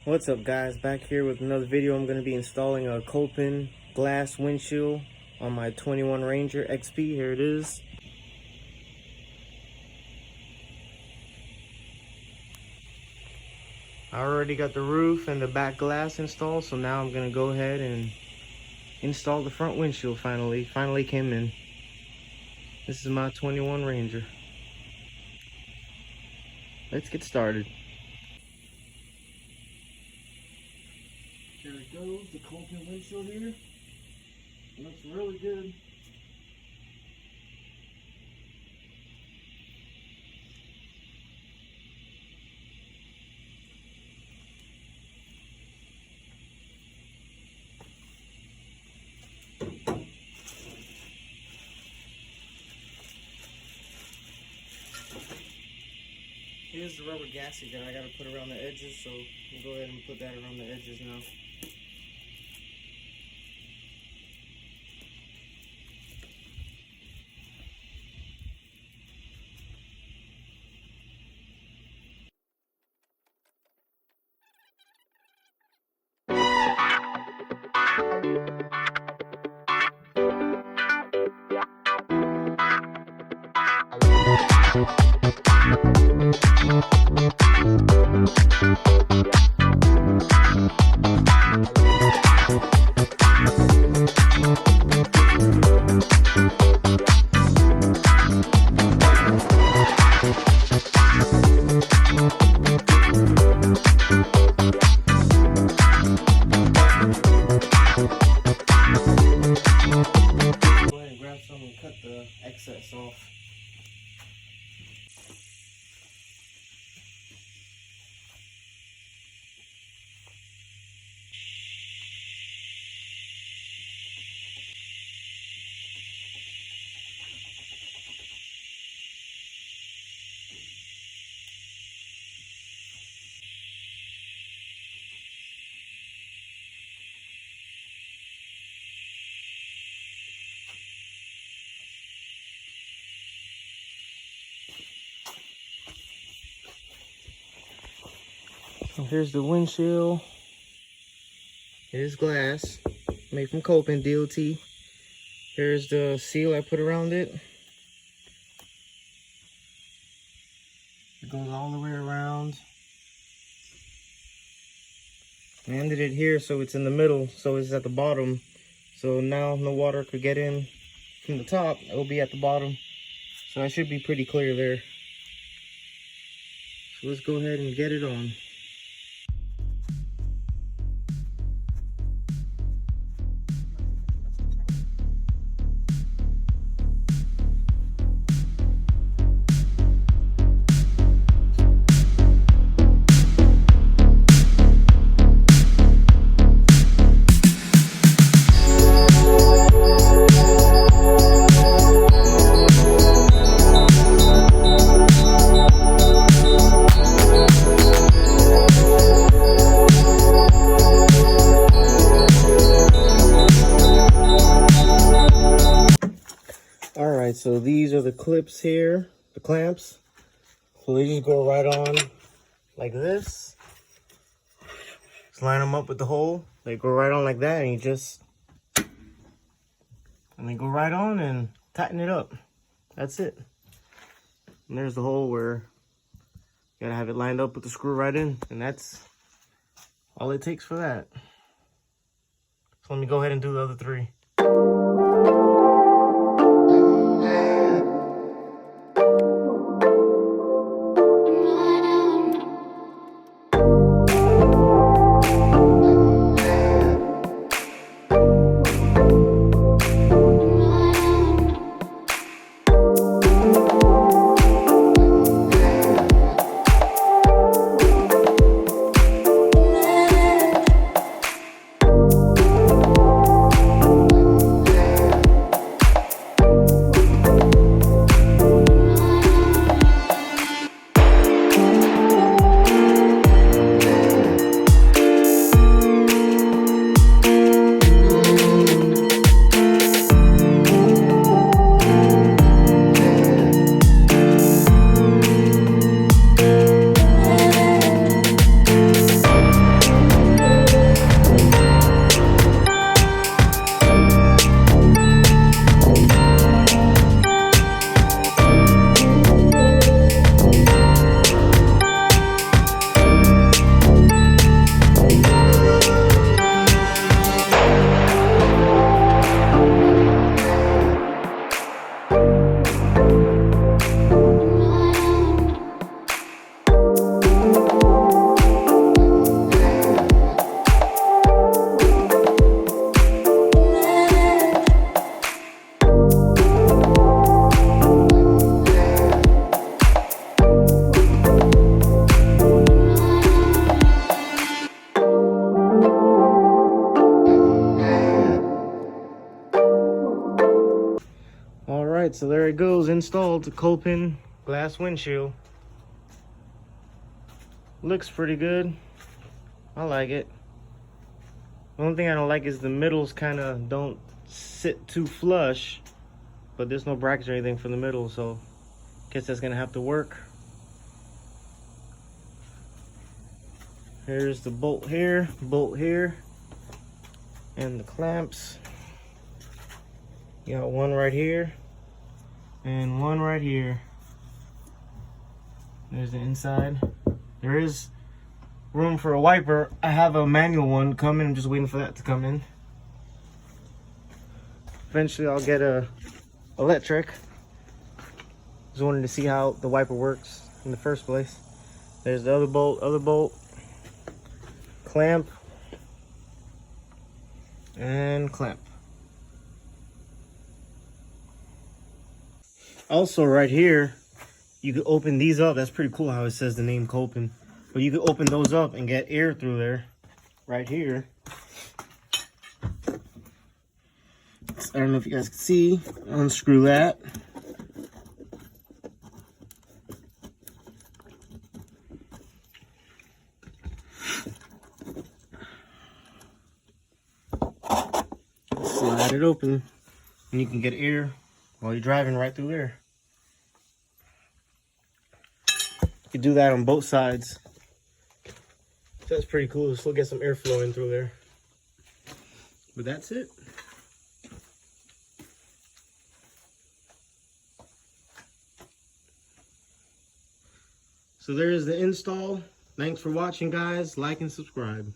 What's up guys, back here with another video. I'm going to be installing a Kolpin glass windshield on my 21 Ranger XP. Here it is. I already got the roof and the back glass installed, so now I'm going to go ahead and install the front windshield. Finally came in. This is my 21 Ranger. Let's get started. There it goes, the Kolpin windshield here. It looks really good. Here's the rubber gasket that I gotta put around the edges, so we'll go ahead and put that around the edges now. Cut the excess off. So here's the windshield. It is glass, made from Kolpin DOT. Here's the seal I put around it. It goes all the way around. I ended it here so it's in the middle, so it's at the bottom. So now no water could get in from the top. It will be at the bottom. So I should be pretty clear there. So let's go ahead and get it on. Alright, so these are the clips here, the clamps. So they just go right on like this. Just line them up with the hole. They go right on like that, and they go right on and tighten it up. That's it. And there's the hole where you gotta have it lined up with the screw right in, and that's all it takes for that. So let me go ahead and do the other three. it goes, installed Kolpin glass windshield. Looks pretty good. I like it. The only thing I don't like is the middles kind of don't sit too flush, but there's no brackets or anything for the middle, so guess that's gonna have to work. Here's the bolt here, and the clamps. You got one right here and one right here. There's the inside. There is room for a wiper. I have a manual one coming. I'm just waiting for that to come in. Eventually I'll get a electric. Just wanted to see how the wiper works in the first place. There's the other bolt, clamp, and clamp. Also right here, you can open these up. That's pretty cool how it says the name Kolpin. But you can open those up and get air through there. Right here. I don't know if you guys can see. Unscrew that. Slide it open. And you can get air while you're driving right through there. You can do that on both sides. So that's pretty cool. Still get some airflow in through there. But that's it. So there's the install. Thanks for watching, guys. Like and subscribe.